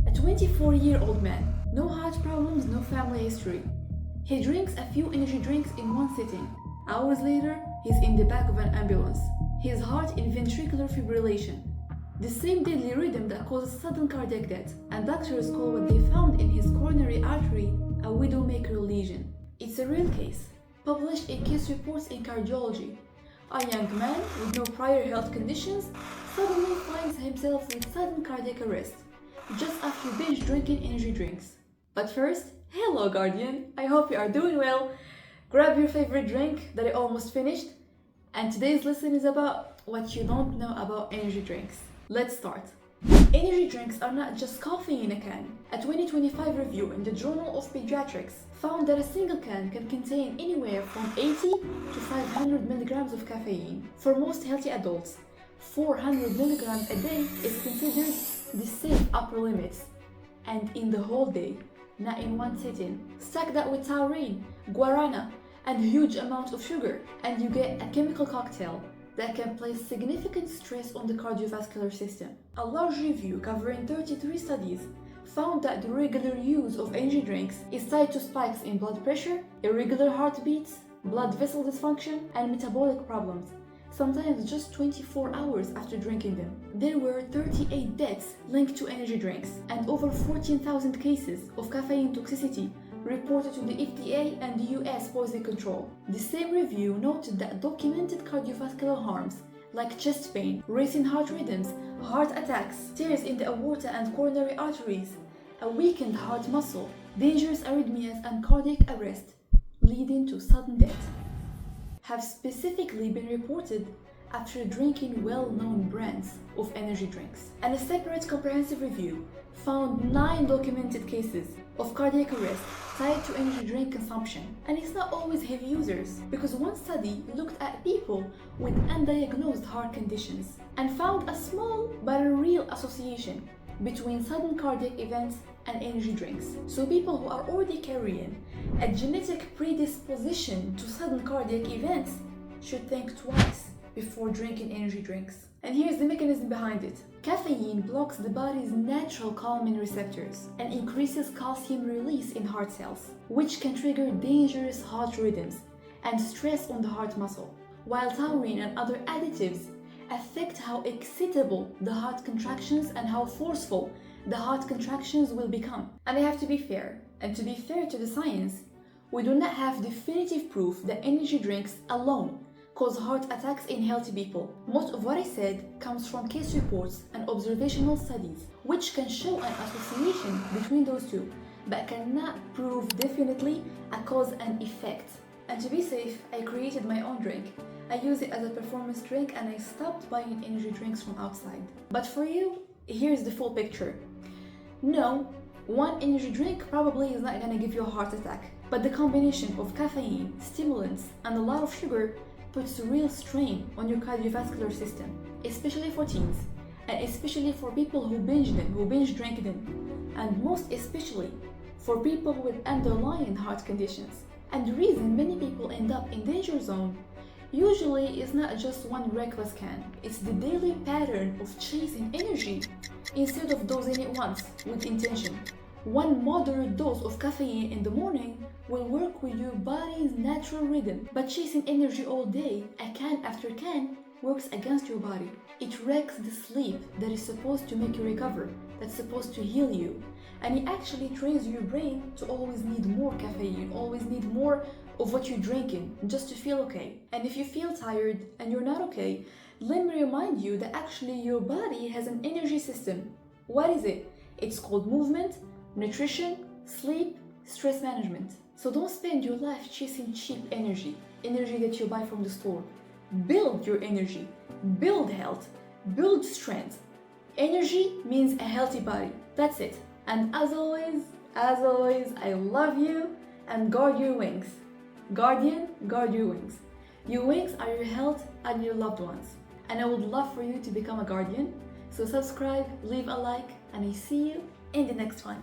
A 24-year-old man, no heart problems, no family history. He drinks a few energy drinks in one sitting. Hours later, he's in the back of an ambulance. His heart in ventricular fibrillation, the same deadly rhythm that causes sudden cardiac death, and doctors call what they found in his coronary artery a widowmaker lesion. It's a real case, published in case reports in cardiology. A young man with no prior health conditions suddenly finds himself with sudden cardiac arrest, just after binge drinking energy drinks. But first, hello Guardian, I hope you are doing well. Grab your favorite drink that I almost finished, and today's lesson is about what you don't know about energy drinks. Let's start. Energy drinks are not just coffee in a can. A 2025 review in the Journal of Pediatrics found that a single can can contain anywhere from 80 to 500 milligrams of caffeine. For most healthy adults, 400 milligrams a day is considered the safe upper limits, and in the whole day, not in one sitting. Stack that with taurine, guarana, and huge amounts of sugar, and you get a chemical cocktail that can place significant stress on the cardiovascular system. A large review covering 33 studies found that the regular use of energy drinks is tied to spikes in blood pressure, irregular heartbeats, blood vessel dysfunction, and metabolic problems, sometimes just 24 hours after drinking them. There were 38 deaths linked to energy drinks and over 14,000 cases of caffeine toxicity reported to the FDA and the US Poison Control. The same review noted that documented cardiovascular harms like chest pain, racing heart rhythms, heart attacks, tears in the aorta and coronary arteries, a weakened heart muscle, dangerous arrhythmias, and cardiac arrest leading to sudden death have specifically been reported after drinking well-known brands of energy drinks. And a separate comprehensive review found 9 documented cases of cardiac arrest tied to energy drink consumption. And it's not always heavy users, because one study looked at people with undiagnosed heart conditions and found a small but a real association between sudden cardiac events and energy drinks. So people who are already carrying a genetic predisposition to sudden cardiac events should think twice before drinking energy drinks. And here's the mechanism behind it. Caffeine blocks the body's natural calming receptors and increases calcium release in heart cells, which can trigger dangerous heart rhythms and stress on the heart muscle, while taurine and other additives affect how excitable the heart contractions and how forceful the heart contractions will become. And I have to be fair, and to be fair to the science, we do not have definitive proof that energy drinks alone cause heart attacks in healthy people. Most of what I said comes from case reports and observational studies, which can show an association between those two, but cannot prove definitely a cause and effect. And to be safe, I created my own drink. I use it as a performance drink, and I stopped buying energy drinks from outside. But for you, here's the full picture. No, one energy drink probably is not gonna give you a heart attack, but the combination of caffeine, stimulants, and a lot of sugar puts real strain on your cardiovascular system, especially for teens, and especially for people who binge drink them, and most especially for people with underlying heart conditions. And the reason many people end up in danger zone usually is not just one reckless can, it's the daily pattern of chasing energy instead of dosing it once with intention. One moderate dose of caffeine in the morning will work with your body's natural rhythm, but chasing energy all day, a can after can, works against your body. It wrecks the sleep that is supposed to make you recover, that's supposed to heal you. And it actually trains your brain to always need more caffeine, always need more of what you're drinking, just to feel okay. And if you feel tired and you're not okay, let me remind you that actually your body has an energy system. What is it? It's called movement, nutrition, sleep, stress management. So don't spend your life chasing cheap energy that you buy from the store. Build your energy, build health, build strength. Energy means a healthy body. That's it. And as always, I love you, and guard your wings. Guardian, guard your wings. Your wings are your health and your loved ones. And I would love for you to become a guardian. So subscribe, leave a like, and I see you in the next one.